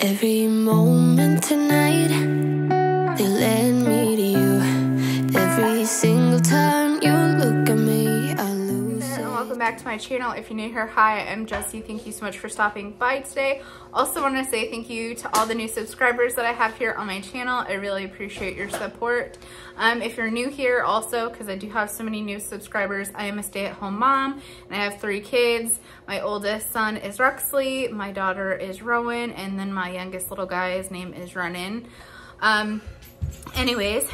Every moment tonight, they led me to you. Every single time you look at me, I lose it. And welcome back to my channel. If you're new here, hi, I'm Jessie. Thank you so much for stopping by today. Also want to say thank you to all the new subscribers that I have here on my channel. I really appreciate your support. If you're new here also, because I do have so many new subscribers, I am a stay-at-home mom and I have 3 kids. My oldest son is Ruxley, my daughter is Rowan, and then my youngest little guy's name is Ronin. Anyways,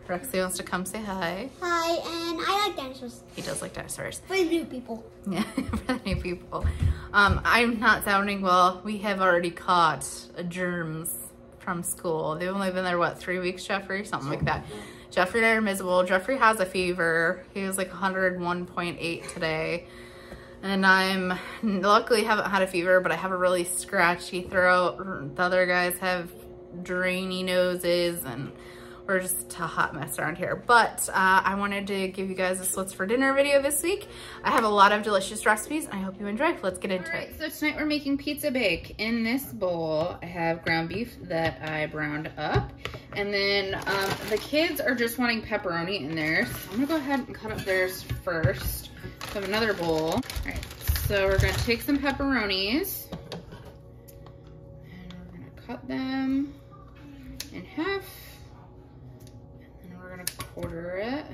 Ruxley wants to come say hi. Hi, and I like dinosaurs. He does like dinosaurs. For the new people. Yeah, for the new people. I'm not sounding well. We have already caught germs from school. They've only been there, what, 3 weeks, Jeffrey? Something like that. Jeffrey and I are miserable. Jeffrey has a fever. He was like 101.8 today. And I'm luckily haven't had a fever, but I have a really scratchy throat. The other guys have drainy noses, and we're just a hot mess around here. But I wanted to give you guys a what's for dinner video this week. I have a lot of delicious recipes, and I hope you enjoy. Let's get into it. So tonight we're making pizza bake. In this bowl, I have ground beef that I browned up. And then the kids are just wanting pepperoni in there. So I'm gonna go ahead and cut up theirs first. So I have another bowl. All right, so we're gonna take some pepperonis and we're gonna cut them in half. And then we're gonna quarter it.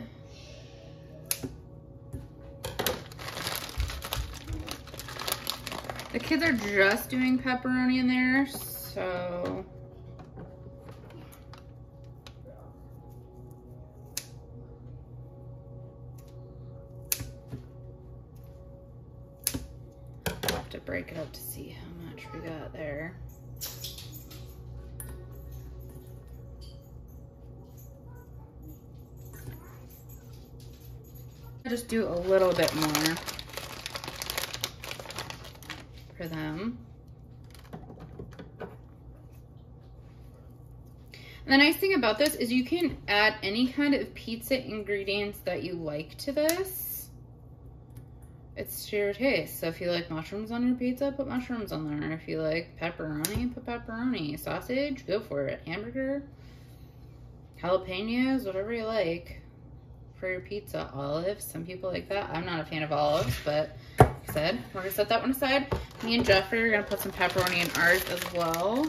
The kids are just doing pepperoni in there, so to break it up to see how much we got there. Just do a little bit more for them. And the nice thing about this is you can add any kind of pizza ingredients that you like to this. It's to your taste. So if you like mushrooms on your pizza, put mushrooms on there. If you like pepperoni, put pepperoni. Sausage, go for it. Hamburger, jalapenos, whatever you like for your pizza. Olives, some people like that. I'm not a fan of olives, but like I said, we're gonna set that one aside. Me and Jeffrey are gonna put some pepperoni in ours as well.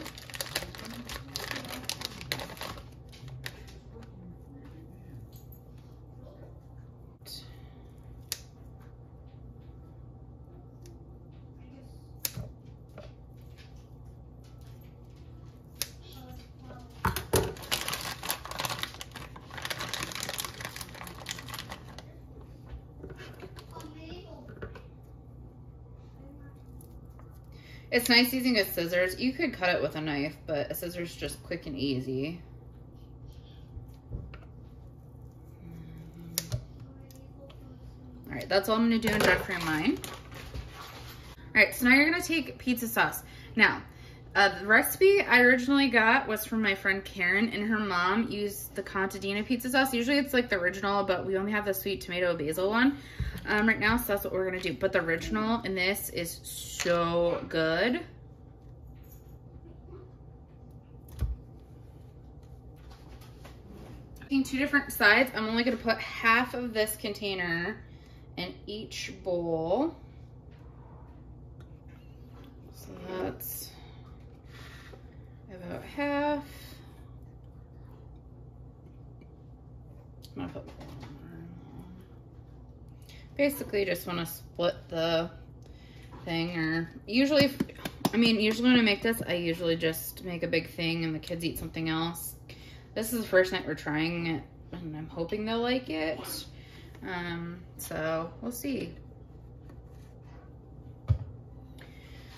It's nice using a scissors. You could cut it with a knife, but a scissors is just quick and easy. All right, that's all I'm gonna do in Jeffrey and mine. All right, so now you're gonna take pizza sauce. Now, the recipe I originally got was from my friend Karen, and her mom used the contadina pizza sauce. Usually it's like the original, but we only have the sweet tomato basil one right now, so that's what we're gonna do. But the original in this is so good. Making 2 different sides, I'm only gonna put half of this container in each bowl. So that's about half. I'm gonna put basically just want to split the thing, or usually when I make this, I usually just make a big thing and the kids eat something else. This is the first night we're trying it, and I'm hoping they'll like it. So we'll see.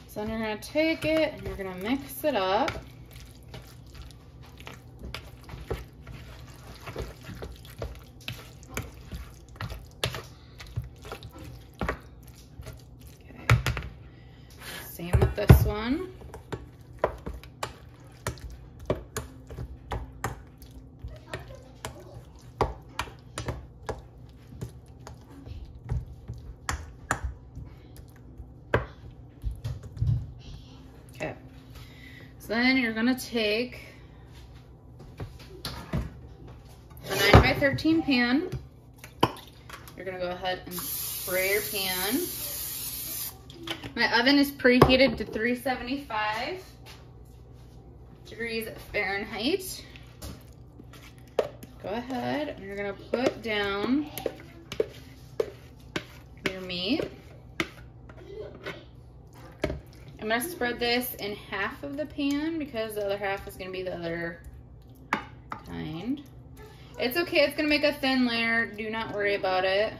So then you're gonna take it and you're gonna mix it up. Same with this one. So then you're gonna take a 9x13 pan. You're gonna go ahead and spray your pan. My oven is preheated to 375 degrees Fahrenheit. Go ahead and you're gonna put down your meat. I'm gonna spread this in half of the pan because the other half is gonna be the other kind. It's okay, it's gonna make a thin layer. Do not worry about it.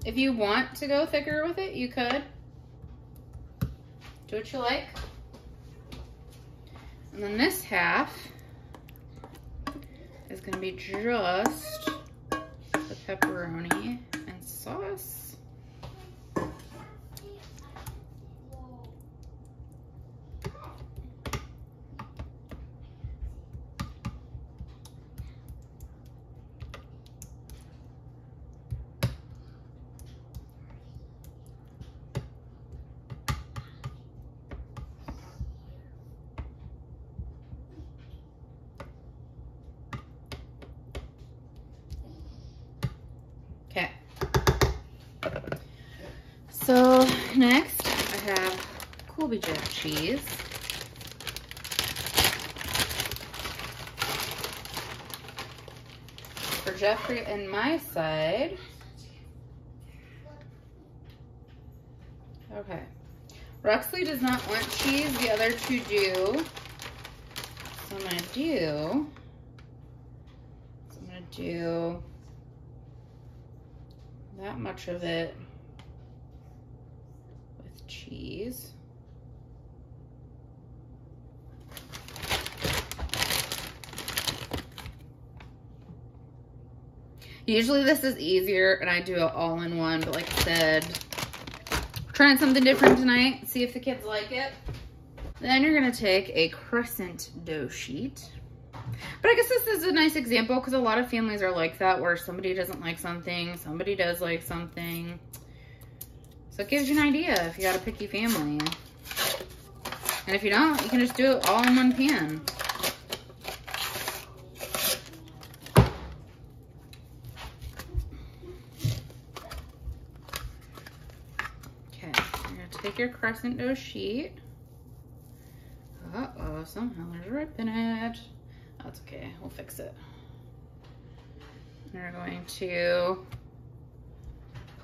If you want to go thicker with it, you could. Do what you like. And then this half is gonna be just the pepperoni and sauce. Okay. So next I have Colby Jack cheese. For Jeffrey and my side. Okay. Ruxley does not want cheese, the other two do. So I'm gonna do that much of it with cheese. Usually this is easier and I do it all in one, but like I said, trying something different tonight, see if the kids like it. Then you're gonna take a crescent dough sheet. But I guess this is a nice example because a lot of families are like that, where somebody doesn't like something, somebody does like something. So it gives you an idea if you got a picky family. And if you don't, you can just do it all in one pan. Okay, you're gonna take your crescent dough sheet. Uh-oh, somehow there's a rip in it. That's okay, we'll fix it. We're going to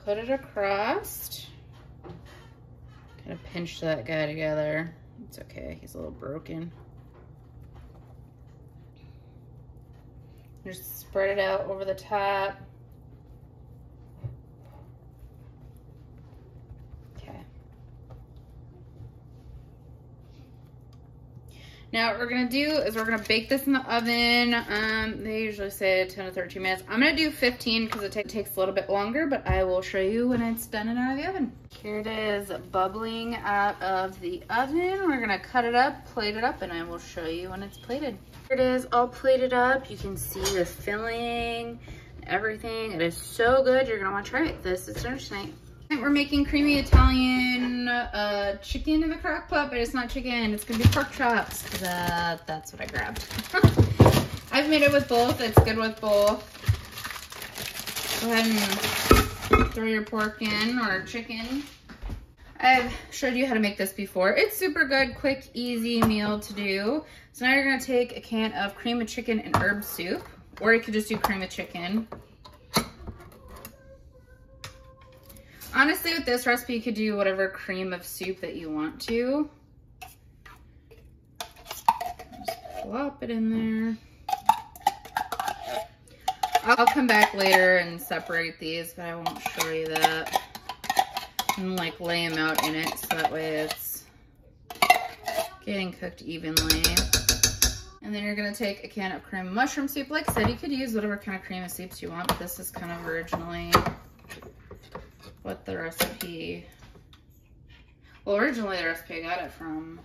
put it across. Kind of pinch that guy together. It's okay, he's a little broken. Just spread it out over the top. Now what we're gonna do is we're gonna bake this in the oven. They usually say 10 to 13 minutes. I'm gonna do 15 because it takes a little bit longer, but I will show you when it's done and out of the oven. Here it is bubbling out of the oven. We're gonna cut it up, plate it up, and I will show you when it's plated. Here it is all plated up. You can see the filling, everything. It is so good. You're gonna wanna try it. This is dinner tonight. We're making creamy Italian chicken in the crock pot, but it's not chicken, it's gonna be pork chops. That's what I grabbed. I've made it with both, it's good with both. Go ahead and throw your pork in, or chicken. I've showed you how to make this before. It's super good, quick, easy meal to do. So now you're gonna take a can of cream of chicken and herb soup, or you could just do cream of chicken. Honestly, with this recipe, you could do whatever cream of soup that you want to. Just plop it in there. I'll come back later and separate these, but I won't show you that. And like lay them out in it, so that way it's getting cooked evenly. And then you're gonna take a can of cream of mushroom soup. Like I said, you could use whatever kind of cream of soups you want, but this is kind of originally what the recipe, well, originally the recipe I got it from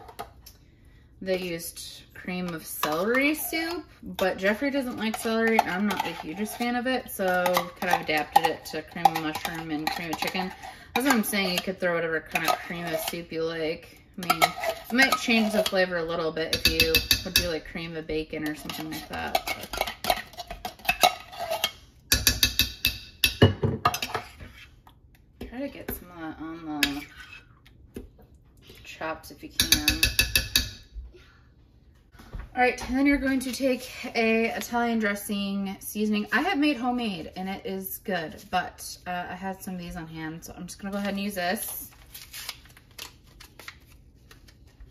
they used cream of celery soup, but Jeffrey doesn't like celery. I'm not the hugest fan of it, so kind of adapted it to cream of mushroom and cream of chicken. That's what I'm saying. You could throw whatever kind of cream of soup you like. I mean, it might change the flavor a little bit if you would do like cream of bacon or something like that. But try to get some of that on the chops if you can. All right, and then you're going to take a Italian dressing seasoning. I have made homemade and it is good, but I had some of these on hand, so I'm just gonna go ahead and use this.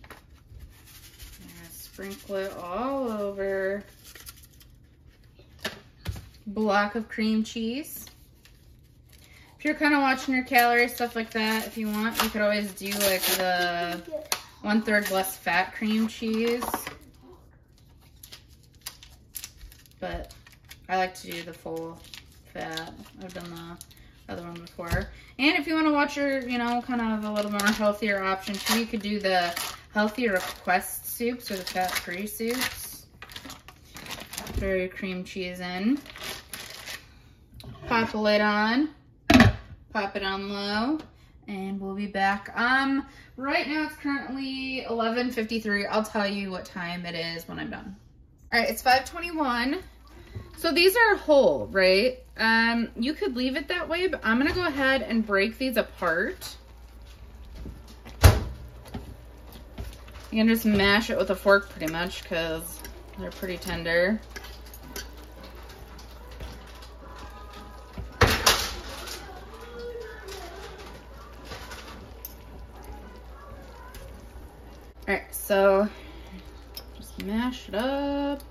I'm gonna sprinkle it all over block of cream cheese. If you're kind of watching your calories, stuff like that, if you want, you could always do like the 1/3 less fat cream cheese. But I like to do the full fat. I've done the other one before. And if you want to watch your, you know, kind of a little more healthier option, you could do the healthier Quest soups or the fat-free soups. Throw your cream cheese in. Pop the lid on. Pop it on low. And we'll be back. Right now it's currently 11:53. I'll tell you what time it is when I'm done. All right, it's 5:21. So these are whole, right? You could leave it that way, but I'm gonna go ahead and break these apart. You can just mash it with a fork pretty much because they're pretty tender. All right, so mash it up,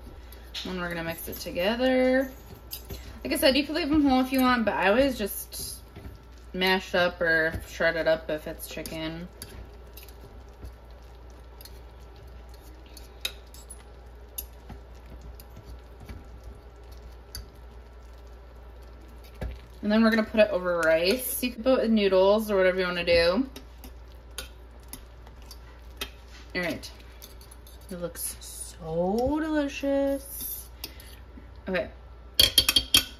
and we're gonna mix it together. Like I said, you can leave them whole if you want, but I always just mash up or shred it up if it's chicken. And then we're gonna put it over rice. You can put it with noodles or whatever you want to do. All right, it looks so delicious. Okay,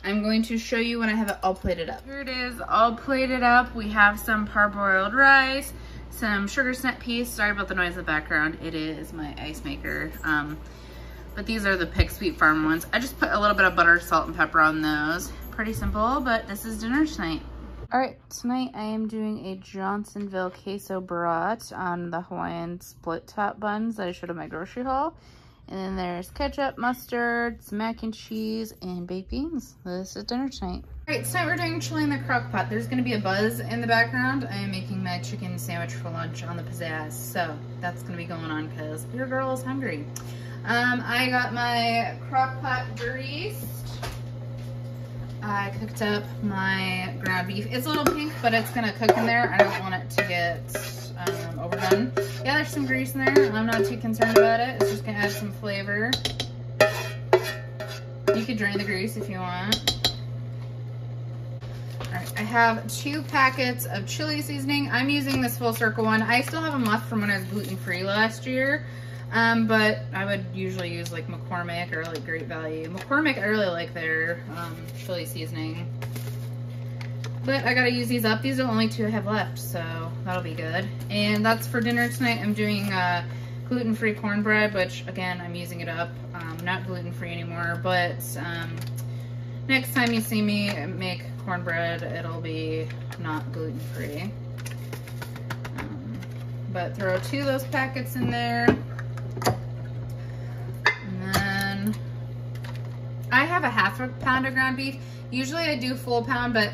I'm going to show you when I have it all plated up. Here it is, all plated up. We have some parboiled rice, some sugar snap peas. Sorry about the noise in the background. It is my ice maker. But these are the Pig Sweet Farm ones. I just put a little bit of butter, salt, and pepper on those. Pretty simple, but this is dinner tonight. All right, tonight I am doing a Johnsonville queso brat on the Hawaiian split top buns that I showed in my grocery haul. And then there's ketchup, mustard, some mac and cheese, and baked beans. This is dinner tonight. All right, tonight we're doing chili in the crock pot. There's gonna be a buzz in the background. I am making my chicken sandwich for lunch on the pizzazz. So that's gonna be going on because your girl is hungry. I got my crock pot greased. I cooked up my ground beef. It's a little pink, but it's gonna cook in there. I don't want it to get overdone. Yeah, there's some grease in there. I'm not too concerned about it. It's just gonna add some flavor. You could drain the grease if you want. All right, I have 2 packets of chili seasoning. I'm using this Full Circle one. I still have them left from when I was gluten-free last year. But I would usually use like McCormick or like Great Value. McCormick, I really like their chili seasoning. But I gotta use these up. These are the only 2 I have left, so that'll be good. And that's for dinner tonight. I'm doing gluten-free cornbread, which again, I'm using it up. Not gluten-free anymore, but next time you see me make cornbread, it'll be not gluten-free. But throw 2 of those packets in there. And then I have a ½ pound of ground beef. Usually I do full pound, but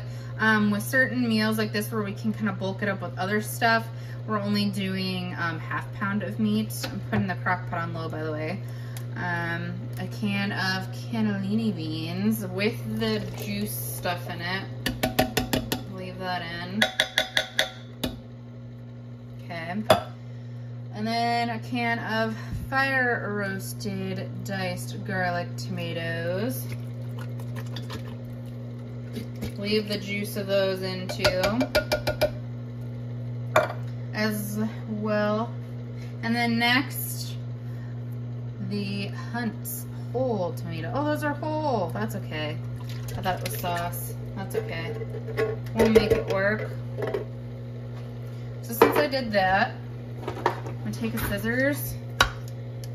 with certain meals like this where we can kind of bulk it up with other stuff, we're only doing ½ pound of meat. I'm putting the crock pot on low, by the way. A can of cannellini beans with the juice stuff in it. Leave that in. Okay. And then a can of fire roasted diced garlic tomatoes. Leave the juice of those in too, as well. And then next, the Hunt's whole tomato. Oh, those are whole. That's okay. I thought it was sauce. That's okay. We'll make it work. So since I did that, I'm gonna take a scissors.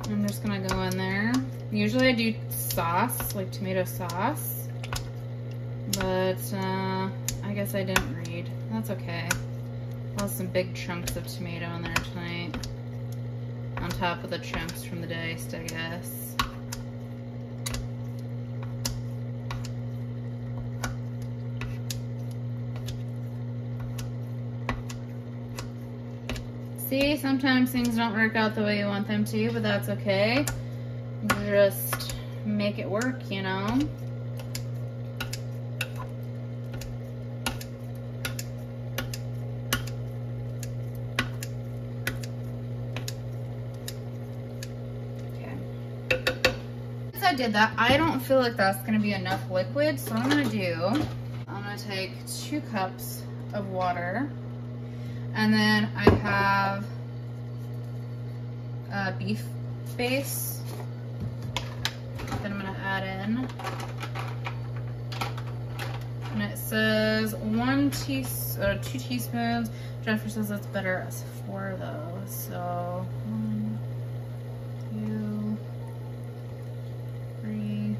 I'm just gonna go in there. Usually I do sauce, like tomato sauce, but I guess I didn't read. That's okay. I'll have some big chunks of tomato in there tonight, on top of the chunks from the diced, I guess. See, sometimes things don't work out the way you want them to, but that's okay. Just make it work, you know? Okay. Since I did that, I don't feel like that's gonna be enough liquid, so what I'm gonna take 2 cups of water. And then I have a beef base that I'm gonna add in. And it says 2 teaspoons. Jennifer says that's better as 4 though. So 1, 2, 3,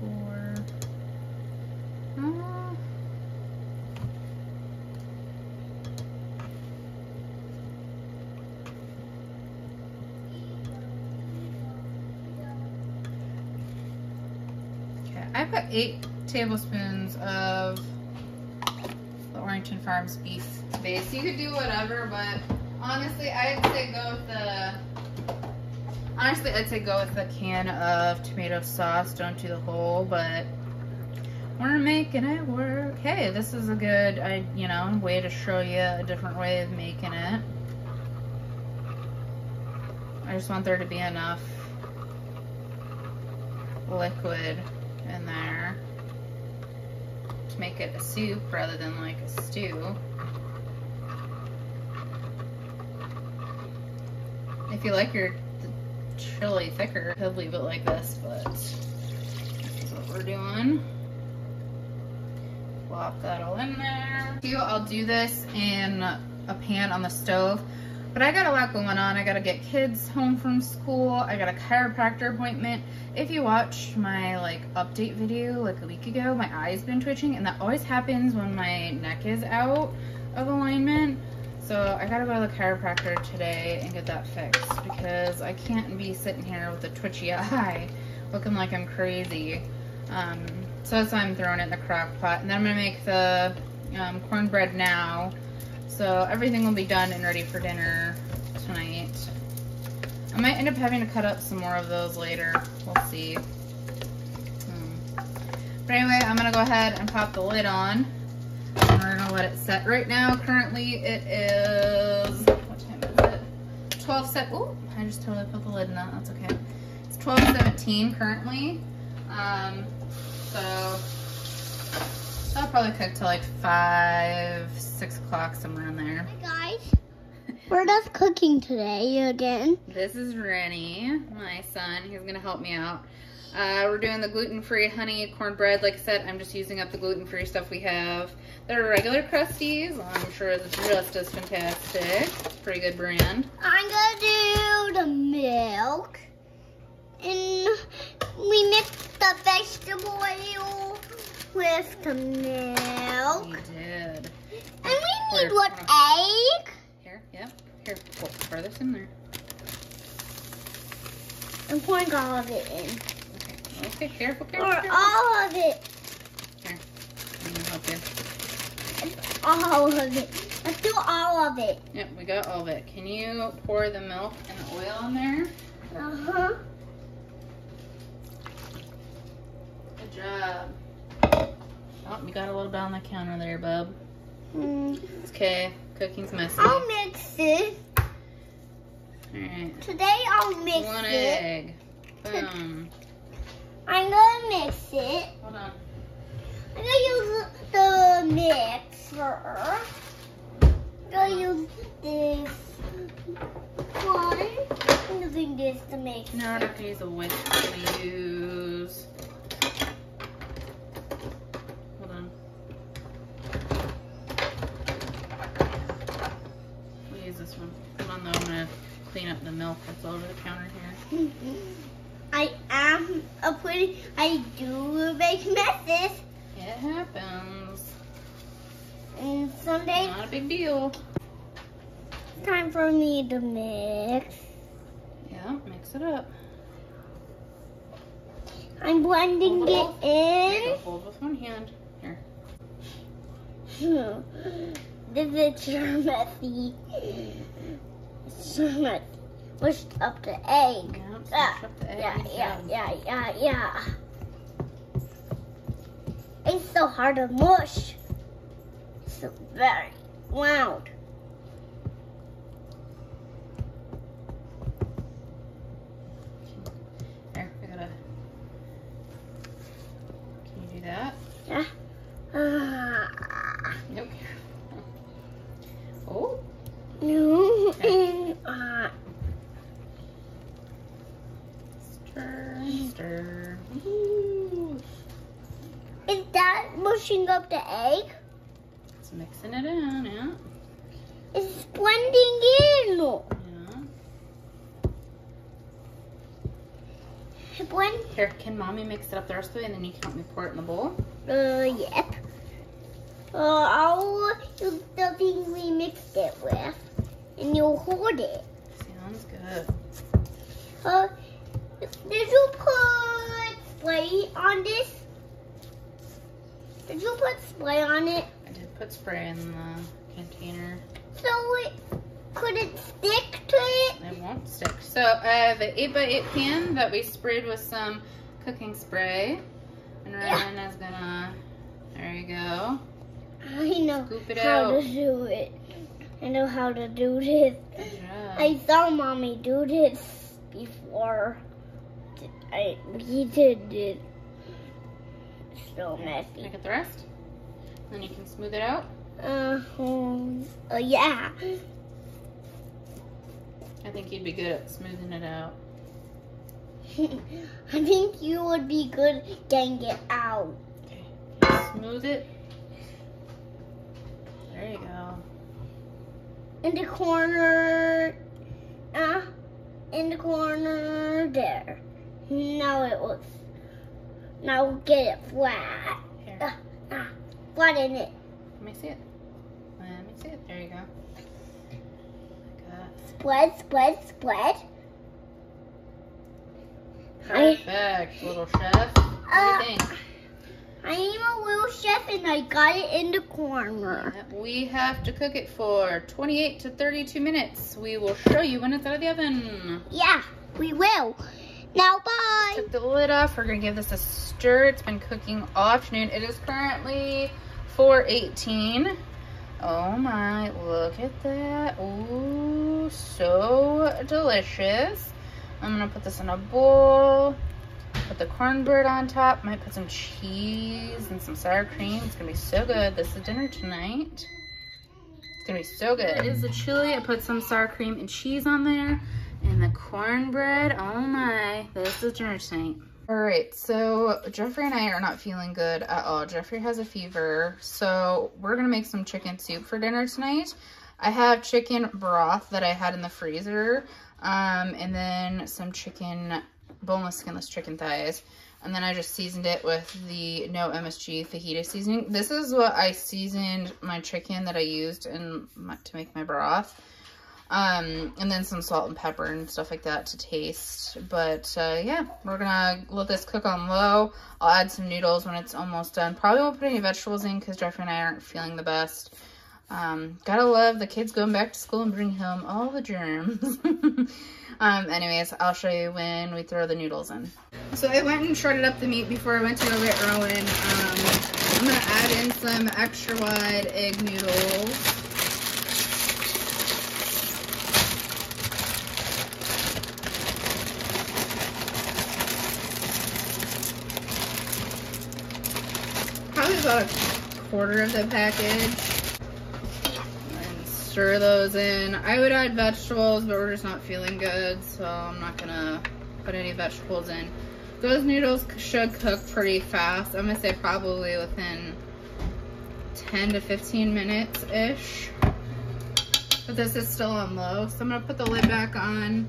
4. I put 8 tablespoons of the Orrington Farms beef base. You could do whatever, but honestly, I'd say go with the can of tomato sauce. Don't do the whole, but we're making it work. Hey, this is a good, way to show you a different way of making it. I just want there to be enough liquid in there to make it a soup rather than like a stew. If you like your chili thicker, you could leave it like this, but this is what we're doing. Plop that all in there. I'll do this in a pan on the stove. But I got a lot going on. I gotta get kids home from school. I got a chiropractor appointment. If you watched my update video a week ago, my eye's been twitching, and that always happens when my neck is out of alignment. So I gotta go to the chiropractor today and get that fixed, because I can't be sitting here with a twitchy eye looking like I'm crazy. So that's why I'm throwing it in the crock pot. And then I'm gonna make the cornbread now. So everything will be done and ready for dinner tonight. I might end up having to cut up some more of those later. We'll see. But anyway, I'm gonna go ahead and pop the lid on. And we're gonna let it set. Right now, currently it is, what time is it? 12:07. Ooh, I just totally put the lid in that. That's okay. It's 12:17 currently. So I'll probably cook till 5, 6 o'clock, somewhere in there. Hi guys, we're just cooking today again. This is Rennie, my son. He's gonna help me out. We're doing the gluten-free honey cornbread. Like I said, I'm just using up the gluten-free stuff we have. They're regular Krusties. I'm sure it's just as fantastic. Pretty good brand. I'm gonna do the milk, and we mix the vegetable oil with the milk. We did. And we need what, egg? Here, yep. Here, pour this in there. I'm pouring all of it in. Okay, careful. All of it. Here, I'm gonna help you. All of it. Let's do all of it. Yep, we got all of it. Can you pour the milk and the oil in there? Uh-huh. Good job. Oh, you got a little bit on the counter there, bub. It's okay. Cooking's messy. I'll mix it. Alright. Today I'll mix One it. egg. Boom. I'm gonna mix it. Hold on. I'm gonna use the mixer. I'm gonna use this one. using this to make. No, we're not gonna use a whisk. We're gonna use. Hold on. We'll use this one. Hold on, though. I'm gonna clean up the milk that's all over the counter here. I do make messes. It happens. And someday, Not a big deal. time for me to mix. Yeah, mix it up. I'm blending it in. Hold with one hand. Here. This is so messy. So messy. Push up the egg. Yeah, smush up the egg. Yeah. It's so hard to mush. So very loud. Here, I gotta. Can you do that? Yeah. Nope. Oh. No. Stir. Ooh. Is that mushing up the egg? It's mixing it in, yeah. It's blending in. Yeah. Blend. Here, can mommy mix it up the rest of it and then you can help me pour it in the bowl? Yep. I'll use the thing we mixed it with, and you'll hold it. Sounds good. Did you put spray on this? Did you put spray on it? I did put spray in the container. So it couldn't stick to it? It won't stick. So I have an 8x8 pan that we sprayed with some cooking spray. And Ryan is gonna, there you go. I know Scoop it how out. to do it. I know how to do this. Good job. I saw mommy do this before. We did it. So Can I messy. get the rest? Then you can smooth it out. Yeah. I think you'd be good at smoothing it out. I think you would be good getting it out. Okay. Smooth it. There you go. In the corner. In the corner there. Now it looks. Now get it flat. Here. Flatten it. Let me see it. Let me see it. There you go. Spread. Perfect, little chef. What do you think? I am a little chef and I got it in the corner. We have to cook it for 28 to 32 minutes. We will show you when it's out of the oven. Yeah, we will. Now, bye. Took the lid off. We're gonna give this a stir. It's been cooking all afternoon. It is currently 4:18. Oh my, look at that. Ooh, so delicious. I'm gonna put this in a bowl. Put the cornbread on top. Might put some cheese and some sour cream. It's gonna be so good. This is dinner tonight. It's gonna be so good. It is the chili. I put some sour cream and cheese on there. And the cornbread. Oh my, this is dinner tonight. All right, so Jeffrey and I are not feeling good at all. Jeffrey has a fever, so we're gonna make some chicken soup for dinner tonight. I have chicken broth that I had in the freezer, and then some chicken, boneless, skinless chicken thighs. And then I just seasoned it with the no MSG fajita seasoning. This is what I seasoned my chicken that I used to make my broth. And then some salt and pepper and stuff like that to taste. But yeah, we're gonna let this cook on low. I'll add some noodles when it's almost done. Probably won't put any vegetables in because Jeffrey and I aren't feeling the best. Gotta love the kids going back to school and bring home all the germs. Anyways, I'll show you when we throw the noodles in. So I went and shredded up the meat before I went to go get Rowan. I'm gonna add in some extra wide egg noodles. Probably about a quarter of the package. And stir those in. I would add vegetables, but we're just not feeling good, so I'm not gonna put any vegetables in. Those noodles should cook pretty fast. I'm gonna say probably within 10 to 15 minutes-ish. But this is still on low, so I'm gonna put the lid back on.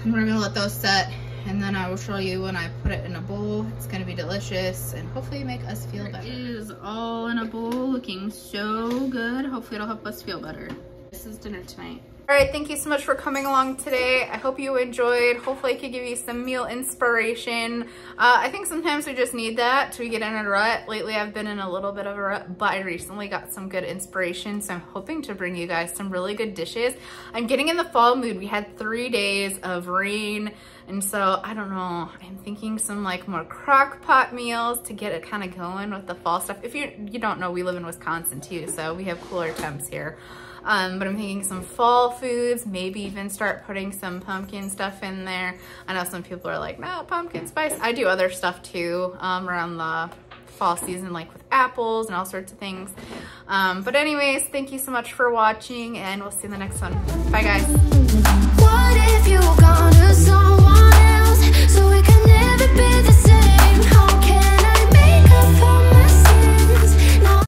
And we're gonna let those set, and then I will show you when I put it in a bowl. It's gonna be delicious and hopefully make us feel better. It is all in a bowl, looking so good. Hopefully it'll help us feel better. This is dinner tonight. All right, thank you so much for coming along today. I hope you enjoyed. Hopefully I could give you some meal inspiration. I think sometimes we just need that to get in a rut. Lately I've been in a little bit of a rut, but I recently got some good inspiration, so I'm hoping to bring you guys some really good dishes. I'm getting in the fall mood. We had 3 days of rain, and so I don't know, I'm thinking some like more crock pot meals to get it kind of going with the fall stuff. If you don't know, we live in Wisconsin too, so we have cooler temps here. But I'm thinking some fall foods, maybe even start putting some pumpkin stuff in there. I know some people are like, no, pumpkin spice. I do other stuff too around the fall season, like with apples and all sorts of things. But anyways, thank you so much for watching, and we'll see you in the next one. Bye guys. What if